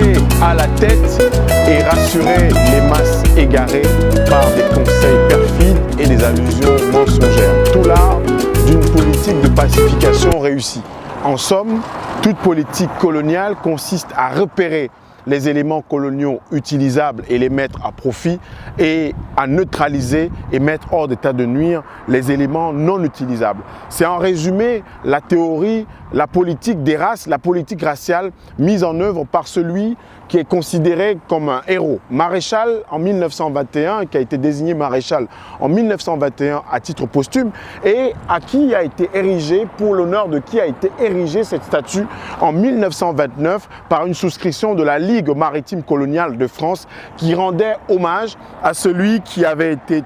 paix à la tête et rassurer les masses égarées par des conseils perfides et des allusions mensongères. Tout l'art d'une politique de pacification réussie. En somme, toute politique coloniale consiste à repérer les éléments coloniaux utilisables et les mettre à profit et à neutraliser et mettre hors d'état de nuire les éléments non utilisables. C'est en résumé la théorie, la politique des races, la politique raciale mise en œuvre par celui qui est considéré comme un héros. Maréchal en 1921, qui a été désigné maréchal en 1921 à titre posthume et à qui a été érigé, pour l'honneur de qui a été érigée cette statue en 1929 par une souscription de la Ligue maritime coloniale de France qui rendait hommage à celui qui avait été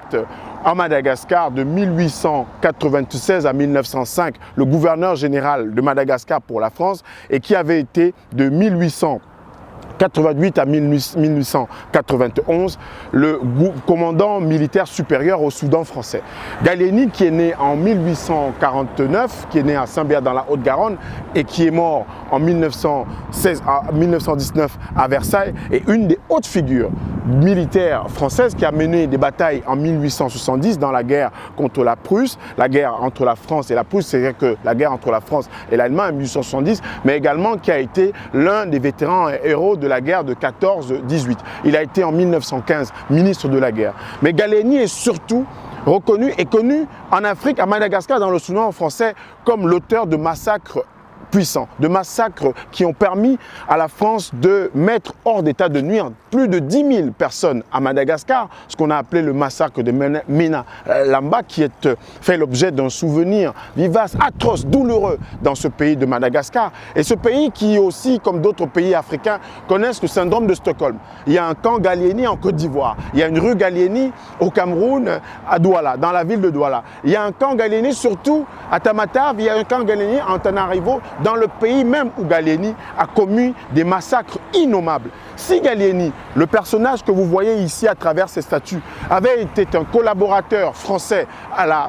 à Madagascar de 1896 à 1905, le gouverneur général de Madagascar pour la France et qui avait été de 1888 à 1891, le commandant militaire supérieur au Soudan français. Gallieni, qui est né en 1849, qui est né à Saint-Béat dans la Haute-Garonne et qui est mort en 1919 à Versailles, est une des hautes figures militaires françaises qui a mené des batailles en 1870 dans la guerre contre la Prusse, la guerre entre la France et la Prusse, c'est-à-dire que la guerre entre la France et l'Allemagne en 1870, mais également qui a été l'un des vétérans et héros de la guerre de 14-18. Il a été en 1915 ministre de la guerre. Mais Gallieni est surtout reconnu et connu en Afrique, à Madagascar, dans le Soudan français, comme l'auteur de massacres puissants, de massacres qui ont permis à la France de mettre hors d'état de nuire plus de 10 000 personnes à Madagascar, ce qu'on a appelé le massacre de Mena Lamba, qui est fait l'objet d'un souvenir vivace, atroce, douloureux dans ce pays de Madagascar. Et ce pays qui aussi, comme d'autres pays africains, connaissent le syndrome de Stockholm. Il y a un camp Gallieni en Côte d'Ivoire, il y a une rue Gallieni au Cameroun, à Douala, dans la ville de Douala. Il y a un camp Gallieni surtout à Tamatave, il y a un camp Gallieni en Antananarivo, dans le pays même où Gallieni a commis des massacres innommables. Si Gallieni, le personnage que vous voyez ici à travers ces statues, avait été un collaborateur français à la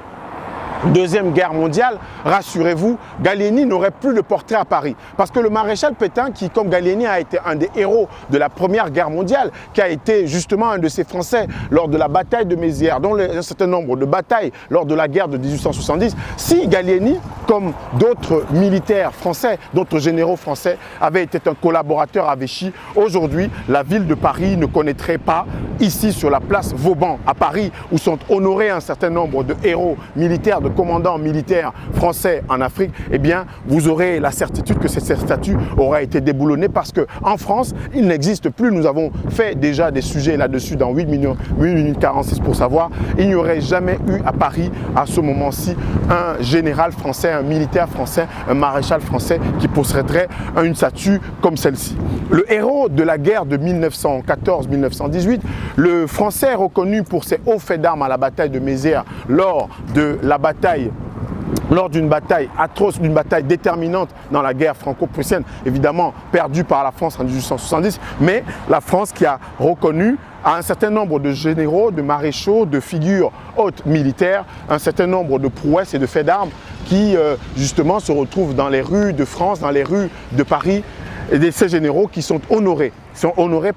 Deuxième Guerre mondiale, rassurez-vous, Gallieni n'aurait plus de portrait à Paris. Parce que le maréchal Pétain, qui comme Gallieni a été un des héros de la Première Guerre mondiale, qui a été justement un de ces Français lors de la bataille de Mézières, dont un certain nombre de batailles lors de la guerre de 1870, si Gallieni, comme d'autres militaires français, d'autres généraux français, avait été un collaborateur à Vichy, aujourd'hui, la ville de Paris ne connaîtrait pas, ici sur la place Vauban, à Paris, où sont honorés un certain nombre de héros militaires, de commandants militaires français en Afrique, eh bien, vous aurez la certitude que cette statue aura été déboulonnée parce qu'en France, il n'existe plus. Nous avons fait déjà des sujets là-dessus dans 8 minutes 46 pour savoir. Il n'y aurait jamais eu à Paris, à ce moment-ci, un général français, un militaire français, un maréchal français qui posséderait une statue comme celle-ci. Le héros de la guerre de 1914-1918, le français reconnu pour ses hauts faits d'armes à la bataille de Mézières lors d'une bataille atroce, d'une bataille déterminante dans la guerre franco-prussienne, évidemment perdue par la France en 1870, mais la France qui a reconnu à un certain nombre de généraux, de maréchaux, de figures hautes militaires, un certain nombre de prouesses et de faits d'armes qui justement se retrouvent dans les rues de France, dans les rues de Paris, et de ces généraux qui sont honorés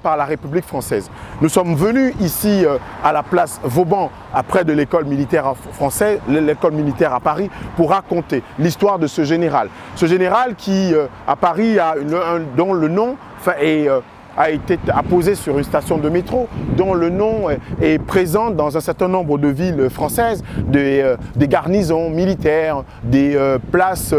par la République française. Nous sommes venus ici à la place Vauban, près de l'école militaire française, l'école militaire à Paris, pour raconter l'histoire de ce général. Ce général qui, à Paris, dont le nom a été apposé sur une station de métro, dont le nom est présent dans un certain nombre de villes françaises, des garnisons militaires, des places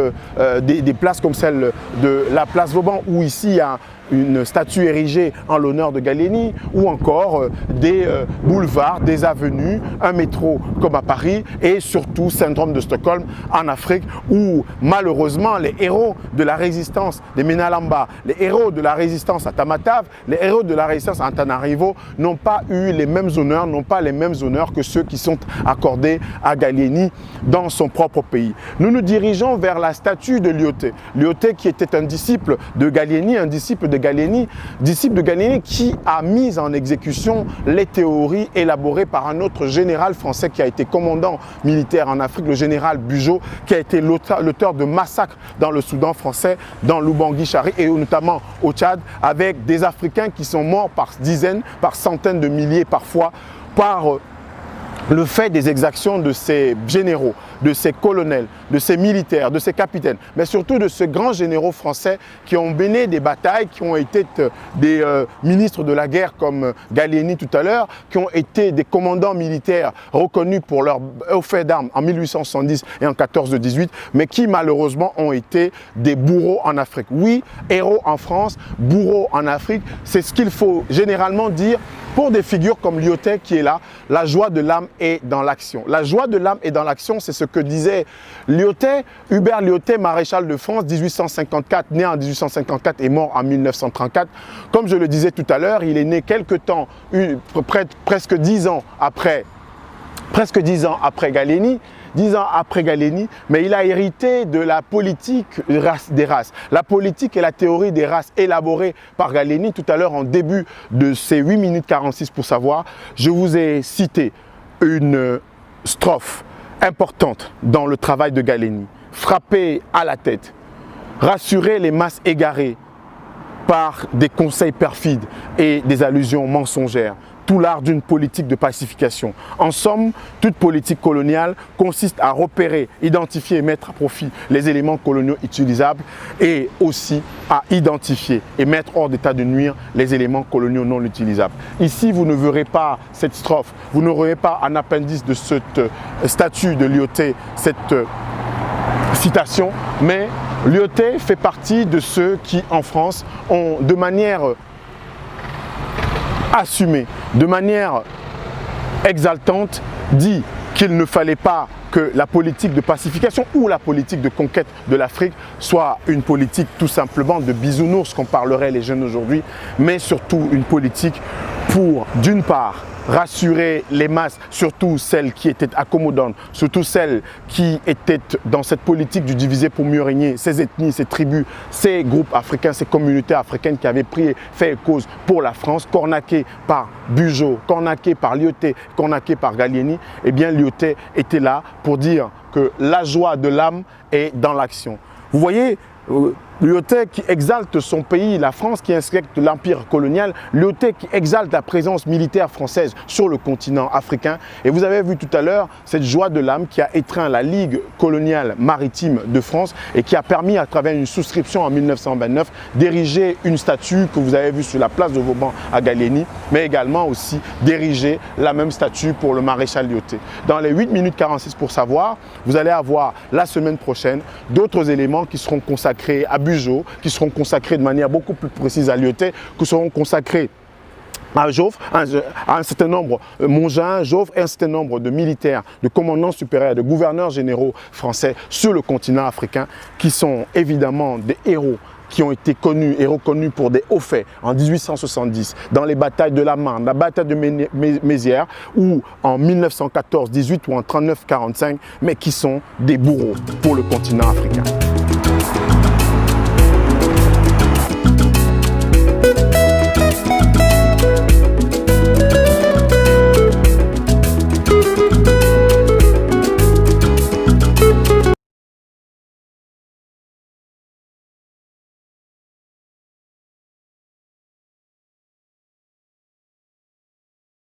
comme celle de la place Vauban, où ici il y a une statue érigée en l'honneur de Gallieni, ou encore des boulevards, des avenues, un métro comme à Paris, et surtout syndrome de Stockholm en Afrique, où malheureusement les héros de la résistance des Mena Lamba, les héros de la résistance à Tamatave, les héros de la résistance à Antananarivo n'ont pas eu les mêmes honneurs, que ceux qui sont accordés à Gallieni dans son propre pays. Nous nous dirigeons vers la statue de Lyautey. Lyautey qui était un disciple de Gallieni, un disciple de Gallieni qui a mis en exécution les théories élaborées par un autre général français qui a été commandant militaire en Afrique, le général Bugeaud, qui a été l'auteur de massacres dans le Soudan français, dans l'Oubangui-Chari et notamment au Tchad, avec des Africains qui sont morts par dizaines, par centaines de milliers parfois, par le fait des exactions de ces généraux, de ces colonels, de ces militaires, de ces capitaines, mais surtout de ces grands généraux français qui ont mené des batailles, qui ont été des ministres de la guerre comme Gallieni tout à l'heure, qui ont été des commandants militaires reconnus pour leur haut fait d'armes en 1870 et en 1418, mais qui malheureusement ont été des bourreaux en Afrique. Oui, héros en France, bourreaux en Afrique, c'est ce qu'il faut généralement dire pour des figures comme Lyautey qui est là. La joie de l'âme est dans l'action. La joie de l'âme est dans l'action, c'est ce que disait Lyautey, Hubert Lyautey, maréchal de France, 1854, né en 1854 et mort en 1934. Comme je le disais tout à l'heure, il est né quelque temps, presque 10 ans après Gallieni. 10 ans après Gallieni, mais il a hérité de la politique des races. La politique et la théorie des races élaborée par Gallieni tout à l'heure en début de ces 8 minutes 46 pour savoir. Je vous ai cité une strophe importante dans le travail de Gallieni. Frapper à la tête, rassurer les masses égarées par des conseils perfides et des allusions mensongères. Tout l'art d'une politique de pacification. En somme, toute politique coloniale consiste à repérer, identifier et mettre à profit les éléments coloniaux utilisables et aussi à identifier et mettre hors d'état de nuire les éléments coloniaux non utilisables. Ici, vous ne verrez pas cette strophe, vous n'aurez pas un appendice de cette statue de Lyautey, cette citation, mais Lyautey fait partie de ceux qui, en France, ont de manière assumé, de manière exaltante, dit qu'il ne fallait pas que la politique de pacification ou la politique de conquête de l'Afrique soit une politique tout simplement de bisounours qu'on parlerait les jeunes aujourd'hui, mais surtout une politique pour, d'une part, rassurer les masses, surtout celles qui étaient accommodantes, surtout celles qui étaient dans cette politique du diviser pour mieux régner, ces ethnies, ces tribus, ces groupes africains, ces communautés africaines qui avaient pris fait cause pour la France, cornaquées par Bugeaud, cornaquées par Lyautey, cornaquées par Gallieni. Eh bien, Lyautey était là pour dire que la joie de l'âme est dans l'action. Vous voyez, Lyautey qui exalte son pays, la France qui inspecte l'empire colonial, Lyautey qui exalte la présence militaire française sur le continent africain. Et vous avez vu tout à l'heure cette joie de l'âme qui a étreint la Ligue coloniale maritime de France et qui a permis à travers une souscription en 1929 d'ériger une statue que vous avez vue sur la place de Vauban à Gallieni, mais également aussi d'ériger la même statue pour le maréchal Lyautey. Dans les 8 minutes 46 pour savoir, vous allez avoir la semaine prochaine d'autres éléments qui seront consacrés à Bugeaud, qui seront consacrés de manière beaucoup plus précise à Lyautey, qui seront consacrés à Joffre, à un certain nombre, Mongin, Joffre et un certain nombre de militaires, de commandants supérieurs, de gouverneurs généraux français sur le continent africain, qui sont évidemment des héros qui ont été connus et reconnus pour des hauts faits en 1870, dans les batailles de la Marne, la bataille de Mézières, ou en 1914-18 ou en 39-45, mais qui sont des bourreaux pour le continent africain.